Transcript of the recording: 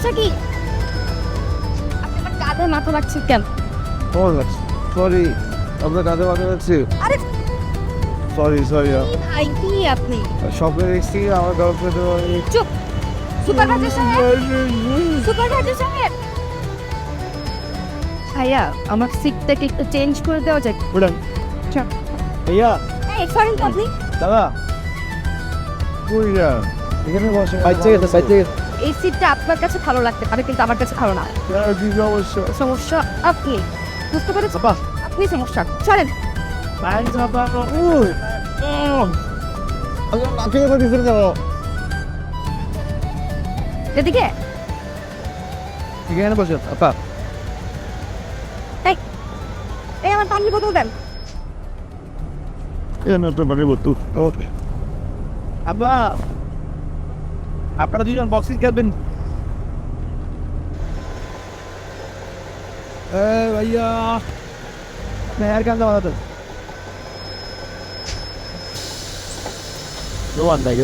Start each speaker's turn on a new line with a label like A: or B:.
A: সমস্যা কি? আপনি আমার কাঁধে মাথা রাখছেন কেন?
B: সরি, আপনার কাঁধে মাথা রাখছি।
A: আরে
B: সরি
A: ভাই কি আপনি?
B: স্বপ্নে দেখছি আমার গার্লফ্রেন্ড।
A: চুপ! সুপারভাইজার সাহেব! ভাইয়া, আমার সিটটাকে একটু চেঞ্জ করে দেওয়া যায়? আচ্ছা।
B: ভাইয়া,
A: এই সরেন তো আপনি।
B: দাদা কই যা? এখানে বসে বাইচে গেছে।
A: এই সিটটা আপনার কাছে ভালো লাগতে পারে কিন্তু আমার কাছে ভালো না।
B: কি সমস্যা?
A: সমস্যা আপনি, বুঝতে পেরেছেন?
B: বাবা
A: আপনি সমস্যা। সরেন।
B: বাবা ওই আগে লাঠি করে দিতে যাও।
A: এদিকে।
B: এখানে বসে আপা।
A: এই এই আমার পানির বোতল দেন।
B: এখানে তো পানির বোতল। ওকে আব্বা, আপনারা দুজন বক্সিং খেলবেন? ভাইয়া মেয়ের কান্দা বানাতেন রোয়ান দেয়